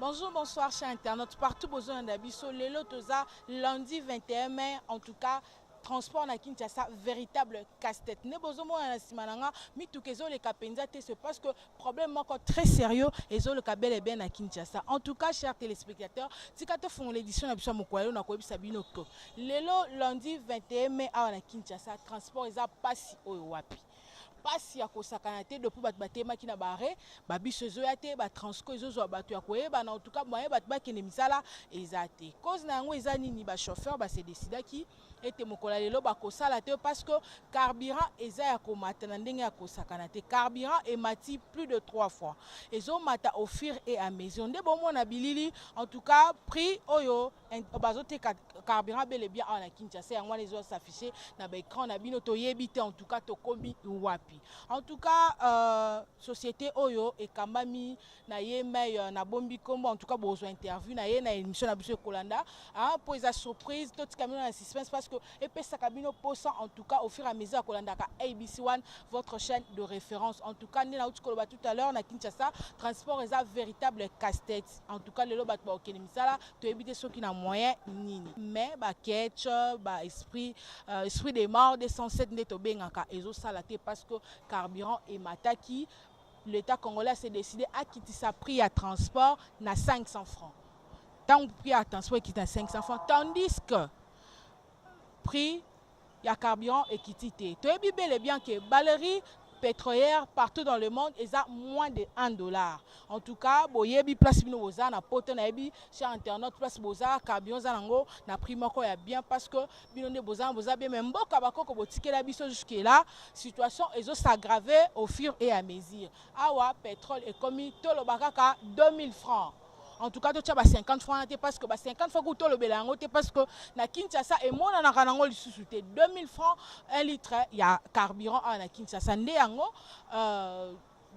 Bonjour, bonsoir, chers internautes. Partout, besoin d'abisso. Le Lotosa, lundi 21 mai, en tout cas, transport na Kinshasa, véritable casse-tête. Ne besoin de simananga, mi tout kezo le kapenza te, c'est parce que problème encore très sérieux et zo le kabel est bien à Kinshasa. En tout cas, chers téléspectateurs, si quand font l'édition na biso mokwalo na ko bisa bino ko. Lelo lundi 21 mai à Kinshasa, transport eza pasi oyo wapi. Pasi ya kosakana te depuis bat batema ki na bare ba biso ezoya te ba transco ezozo bato ya koyeba na en tout cas moyen bat bakende misala eza te cause na yango eza nini ba chauffeur ba se décida ki ete mokola lelo ba kosala te parce que carburant eza ya komata na ndenge ya kosakana te carburant emati plus de 3 fois ezo mata au fur et à mesure nde bon mona bilili en tout cas prix oyo bazote carburant bel et bien en Kinshasa yango les autres s'afficher na ba écran na bino to yebite en tout cas to komi wapi. En tout cas, société Oyo et Kambami na yemay na bombi kombo en tout cas besoin interview na na émission na biso Kolanda pour sa surprise tout camino na suspense parce que epé sa cabino posant en tout cas au fur et à mesure Kolanda ka ABC1 votre chaîne de référence en tout cas na utkoloba tout à l'heure na Kinshasa transport est un véritable casse-tête en tout cas le lobat ba okenemisala to éviter ceux qui na moyen nini mais ba ketch ba esprit des morts des 107 neto bengaka ezo salaté parce que carburant et mataki, l'État congolais s'est décidé à quitter sa prix à transport na 500 francs. Tant prix à transport qui est à 500 francs, tandis que prix à carburant est quitté. Tu es bel et bien que Valérie pétrolière partout dans le monde est à moins de $1. En tout cas, boyebi place bino boza na poto na yebi sur internet place boza carburant zanango na prix moko ya bien parce que bino ne boza bien même mboka bakoko botike la biso jusque là situation ezo s'aggraver au fur et à mesure. Awa pétrole est commis tolo bakaka 2000 francs. En tout cas, tu as 50 francs parce que 50 francs que tu as parce que na Kinshasa et moi na kanango lisusuté 2000 francs 1 litre il y a carburant na Kinshasa ndé yango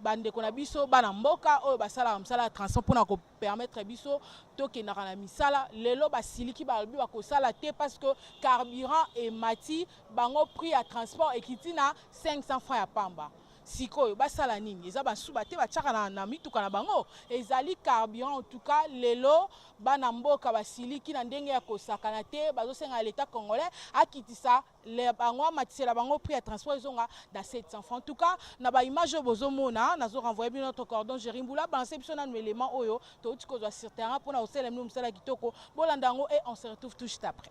bande kona biso bana mboka oyo basala msala transport pour na ko permettre biso to ke na kana misala lelo basiliki balbi ba ko sala te parce que carburant et mati bango prix à transport ekiti na 500 francs ya pamba. Sikoyo basala nini eza basuba te bachaka na mituka na bango ezali carburant en tout cas lelo bana mboka basiliki na ndenge ya kosakana te bazosenga l'état congolais akitisa le bango matisela bango prix ya transport ezonga na 700 francs en tout cas na ba image bozomona nazo renvoyer bien notre cordon Jerimbula balancer biso na élément oyo to tiko zo sur terrain pour na osela mnu msala kitoko bolandango et on se retrouve tout juste après.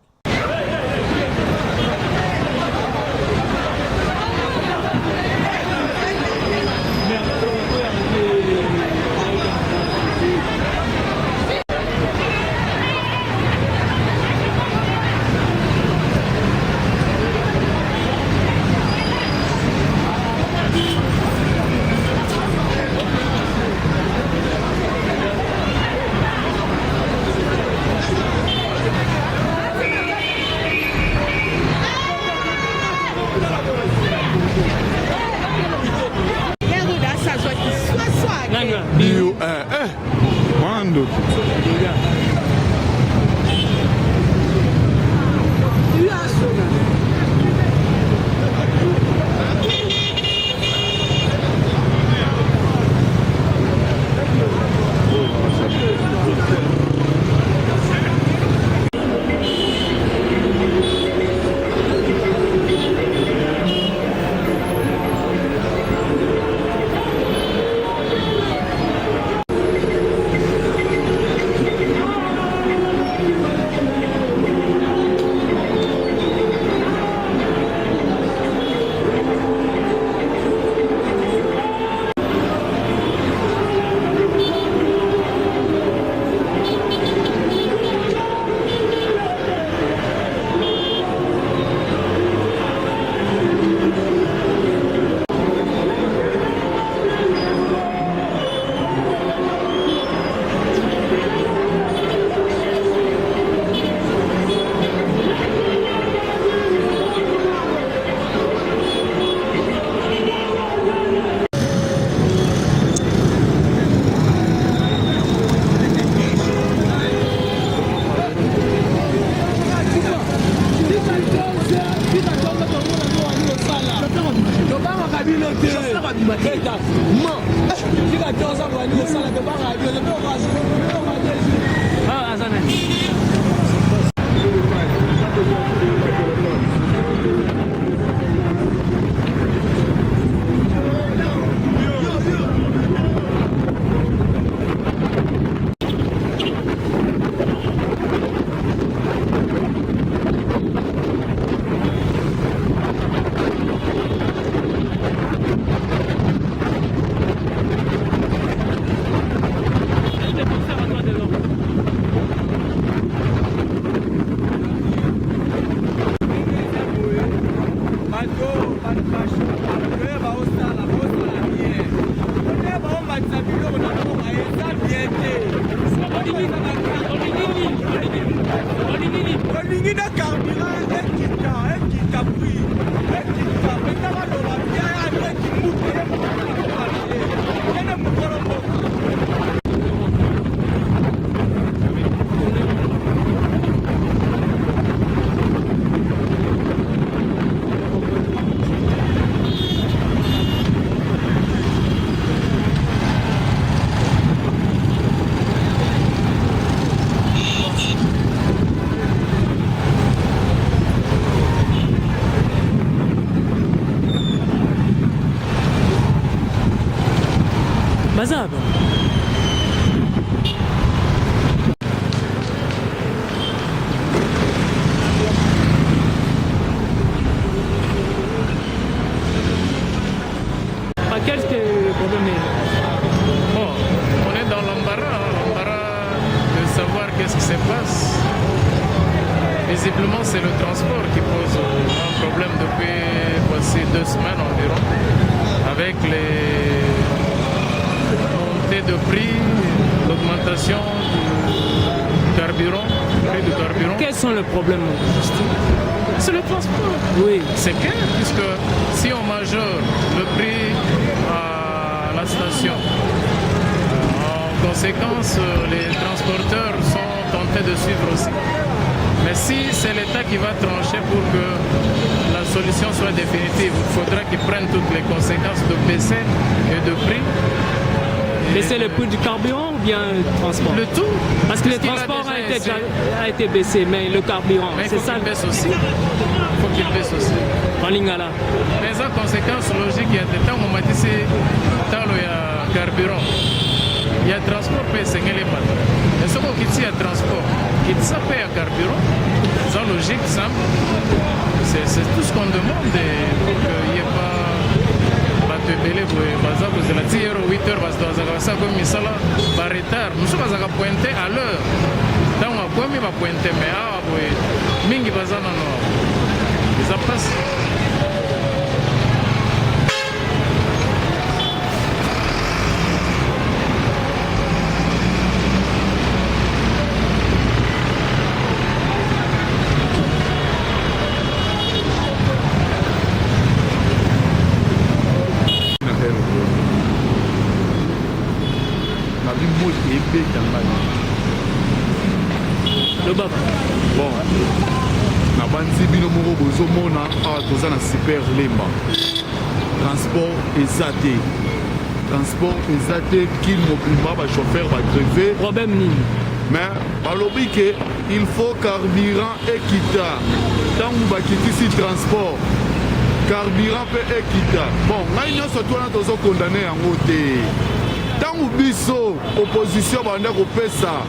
Quando? se passe. Visiblement, c'est le transport qui pose un problème depuis voici 2 semaines environ, avec les montées de prix, l'augmentation du carburant, du prix du carburant. Quels sont les problèmes? C'est le transport. Oui. C'est clair, puisque si on majeure le prix à la station, en conséquence, les transporteurs sont tentés de suivre aussi. Mais si c'est l'État qui va trancher pour que la solution soit définitive, il faudra qu'il prenne toutes les conséquences de baisser et de prix. Baisser le prix du carburant ou bien le transport? Le tout. Parce que le transport a été baissé, mais le carburant, c'est ça. Il faut qu'il baisse aussi. Il faut qu'il baisse aussi. En Lingala. Mais en conséquence logique, il y a des temps où on m'a dit c'est il y a carburant. Il y a transport, c'est les bateaux. Et ce qui y a transport, qui paye à carburant, c'est logique, simple. C'est tout ce qu'on demande pour qu'il n'y ait pas de délai. Par exemple, c'est la 10h ou 8h, parce que comme ça, par retard. Nous sommes pointés à l'heure. Dans on va pointer, mais mingi bazana no. Ça passe. Le baba. Bon, na bandi bino moko bozomona awa toza na super lemba. Transport eza te. Transport eza te kil mobimba ba chauffeur ba crevé. Problème nini? Mais balobi ke il faut carburant ekita. Tangu bakitisi transport. Carburant pe ekita. Bon, ngai nyonso twana tozo condamner yango te. Tangu biso opposition banda kopesa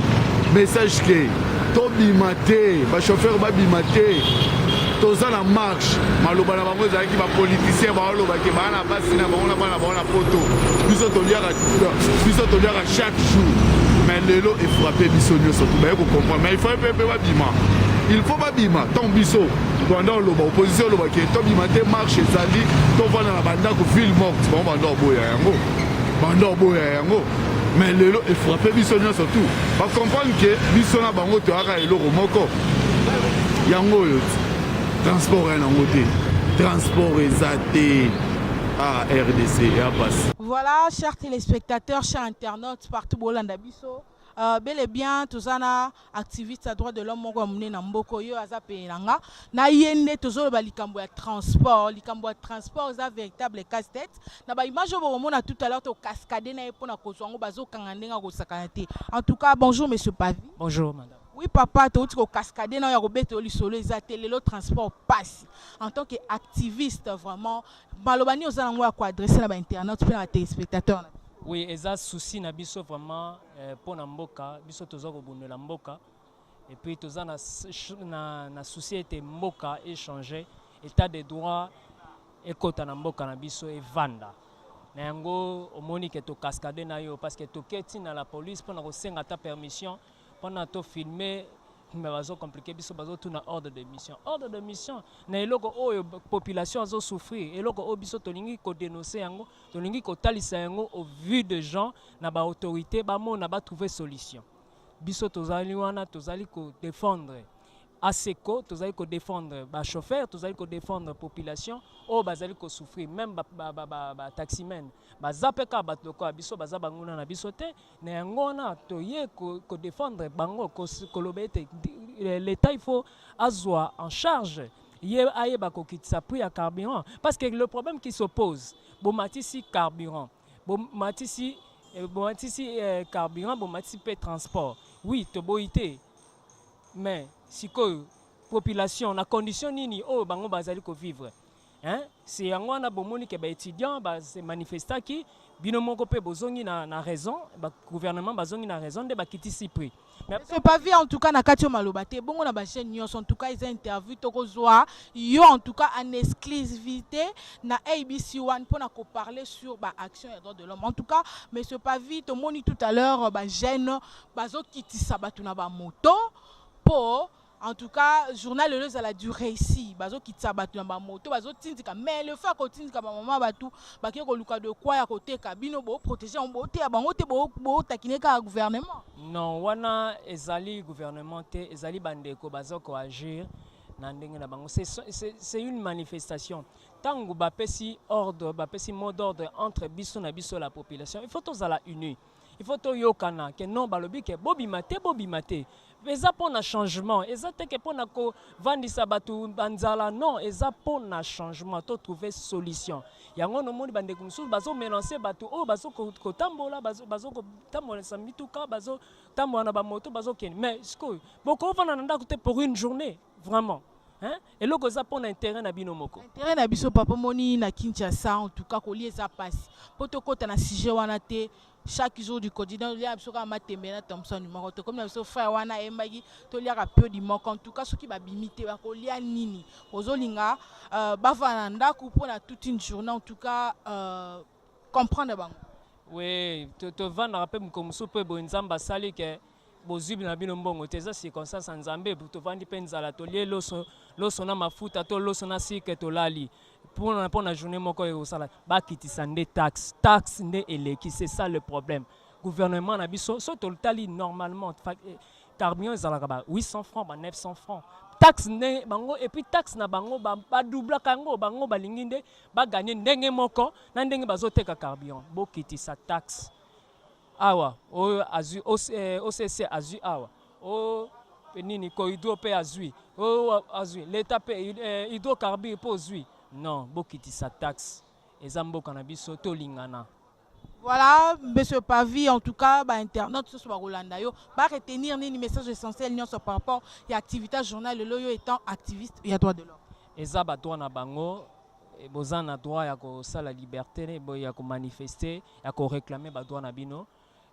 message ke tobima te, bachauffeur babima te, toza na marche, maloba na bango ezalaki bapoliticien baolobaki baa na basi na bango na bana bango na poto, biso toliaka chaque jour, mais lelo efrappe biso nyonso to baye kocomprendre, mais il faut mpe babima, il faut babima, tant biso banda oloba opposition olobaki tobima te, marche ezali tovanda na bandako ville morte, bango banda oboya yango, mais lelo efrappe biso nyonso tu bacomprendre ke biso na bango toyaka eloko moko yango oyo transport ya nango te, transport eza te à RDC ya passe. Voilà, chers téléspectateurs, chers internautes partout bolanda biso. Bel et bien tozana activiste à droit de l'homme moko amune na mboko yo aza penanga na yende tozolo ba likambo ya transport za véritable casse-tête na ba image bo mona tout à l'heure to cascader na epona kozwango bazo kangandenga ko sakanate. En tout cas, bonjour monsieur Pavi. Bonjour madame. Oui papa, to tiko cascader na ya ko beto li solo za télé le transport passe. En tant qu'activiste vraiment balobani ozana ngo ya ko adresser na ba internautes pe na téléspectateurs. Oui, et ça souci na biso vraiment pour Namboka, biso toza ko bundela mboka et puis toza na société mboka échanger état de droit et kota na mboka na biso et vanda. Na yango omoni ke to cascade na yo parce que to keti na la police pour na ko senga ta permission pour na to filmer mais bazo compliqué biso bazo tout na ordre de mission na eloko oyo population azo souffrir eloko o biso tolingi ko dénoncer yango tolingi ko talisa yango au vu de gens na ba autorité ba mona ba trouver solution biso tozali wana tozali ko défendre ASECO tozali ko défendre ba chauffeur tozali ko défendre population o bazali ko souffrir même ba taximen ba zapeka ba loko biso baza banguna na biso te na yango na toye ko défendre bango ko lobete l'état il faut azwa en charge ye aye ba ko kitsa prix à carburant parce que le problème qui s'oppose bomatisi carburant bomatisi carburant bomatisi pe transport oui to boité mais si que population na condition nini oh bango bazali ko vivre hein c'est yango wana bomoni ke ba étudiant ba se manifesta ki bino moko pe bozongi na raison ba gouvernement bazongi na raison de ba kitisi prix. Mais c'est pas vu en tout cas na katio malobate bongo na ba chaîne news en tout cas ils ont interview to kozwa yo en tout cas en exclusivité na ABC One pour na ko parler sur ba action et droits de l'homme en tout cas mais c'est pas vu to moni tout à l'heure ba jeune bazo kitisa batu na ba moto pour en tout cas journal le a dû réussir bazo kitisa batu na ba moto bazo tindika mais le fait ko tindika ba maman batu ba ke ko luka de quoi ya côté kabino bo protéger on bo te ya bango te bo takine ka gouvernement. Non wana ezali gouvernement te ezali bandeko bazo ko agir na ndenge na bango c'est une manifestation tango bapesi ordre bapesi mot d'ordre entre biso na biso la population il faut tozala unis il faut to yokana que non balobi ke bobimate eza pona changement eza te ke pona ko vandisa batu banzala non eza pona changement to trouver solution yango no moni bandeko mususu bazo mélanger batu o bazo ko tambola bazo ko tambola samituka bazo tambola na ba moto bazo ken mais sko boko vana ndako te pour une journée vraiment hein et loko za pona intérêt na bino moko intérêt na biso papa moni na Kinshasa en tout cas ko lié ça passe poto kota na sujet wana te chaque jour du quotidien il y a absolument matemena Thompson numéro comme na so frère wana embagi to liaka peu du manque en tout cas ceux qui ba bimité ba ko lia nini ozolinga bavana ndako pona toute une journée en tout cas comprendre bango oui to vana rappel mkomso pe bo nzamba sali ke bozubi na bino mbongo te za circonstance nzambe to vandi pe nzala to lie loso na mafuta to loso na sike to lali pour la journée moko e sala ba kitisa nde taxe nde eleki c'est ça le problème gouvernement na biso so to tali normalement carburant ezalaka ba 800 francs ba 900 francs taxe nde bango et puis taxe na bango ba double kango bango balingi nde ba gagner ndenge moko na ndenge bazoteka carburant bo kitisa taxe awa o azu OCC azu awa o nini ko hydro pe azui o azui l'état pe hydrocarbure po azui non bokiti sa taxe ezambo cannabis to lingana. Voilà monsieur Pavi en tout cas ba internet sur Rolanda yo ba retenir ni message essentiel ni par rapport à l'activité journal le yo étant activiste il y a droit de l'homme eza ba droit na bango e bozana droit ya ko sala liberté bo ya ko manifester ya ko réclamer ba droit na bino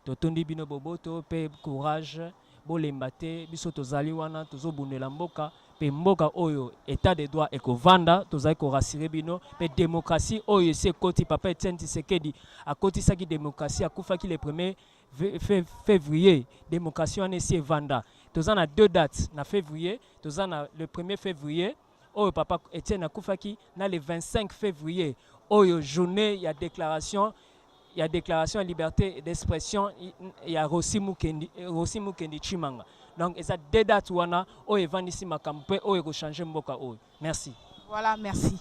to tondi bino boboto pe courage bolemba te biso tozali wana tozobundela mboka pe mboka oyo état de droit ekovanda tozali ko rassurer bino pe démocratie oyo se koti papa Etienne Tshisekedi akotisaki démocratie akufaki le 1er février démocratie wana esi evanda tozana 2 dates na février tozana le 1er février oyo papa Etienne akufaki na le 25 février oyo journée ya déclaration de liberté d'expression il y a Rossi Mukendi Chimanga donc et ça deux dates wana o evandisi makampe o eko changer mboka o merci voilà merci.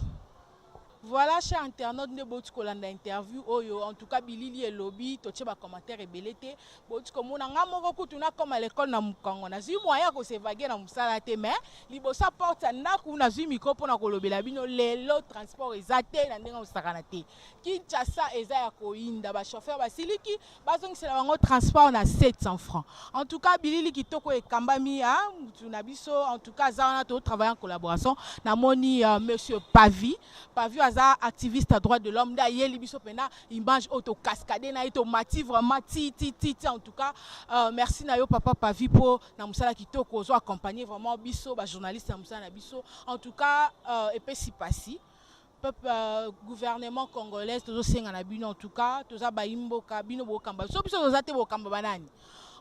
Voilà, chers internautes, de Botskolanda interview, oyo, en tout cas, Bilili et Lobby, toche ba commentaire et belete, Botskomona, nga moko kutuna comme à l'école na mukango, na zi moyen ko se vague na musala te, mais, libosa porte na ku na zi micro pour na kolobela bino, lelo transport ezate, na ndenga musakana te. Kinshasa eza ya koinda, ba chauffeur, ba siliki, bazong se la bango transport na 700 francs. En tout cas, Bilili ki toko e kambami, na biso, en tout cas, zana to travailler en collaboration, na moni, monsieur Pavi activiste à droit de l'homme d'ailleurs libiso pena image auto cascade na ito mati vraiment ti en tout cas merci na yo papa Pavi pour na musala kitoko ozo accompagner vraiment biso ba journaliste na musala na biso en tout cas et puis si passi peuple gouvernement congolais tozo senga na bino en tout cas toza ba imboka bino bo kamba so biso toza te bo kamba banani.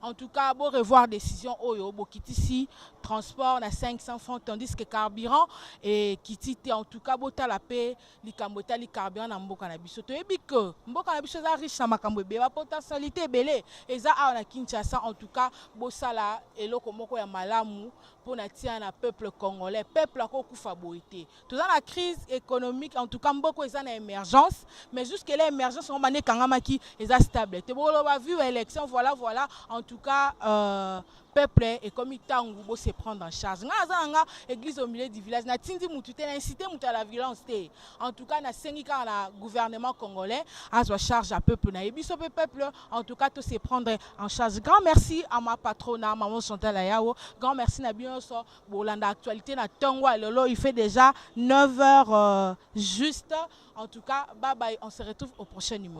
En tout cas, bon revoir décision oyo bokitisi transport na 500 francs tandis que carburant et kitite en tout cas bota la paix likambota li carburant na mboka na biso to yebi que mboka na biso za riche na makambo be ba potentialité belé eza a na Kinshasa en tout cas bosala eloko moko ya malamu pour na tia na peuple congolais peuple ko kufa boité to za la crise économique en tout cas mboko eza na émergence mais jusque l'émergence on mané kangama ki eza stable te bolo ba vu élection voilà en tout cas peuple et comme tango se prendre en charge. Nga église au milieu du village na tindi mutu te na inciter mutu à la violence te. En tout cas na sengika na gouvernement congolais a soit charge à peuple na ebiso peuple en tout cas tout se prendre en charge. Grand merci à ma patronne maman Chantal Ayao. Grand merci na bien so bolanda actualité na tango lolo il fait déjà 9h juste. En tout cas bye bye, on se retrouve au prochain numéro.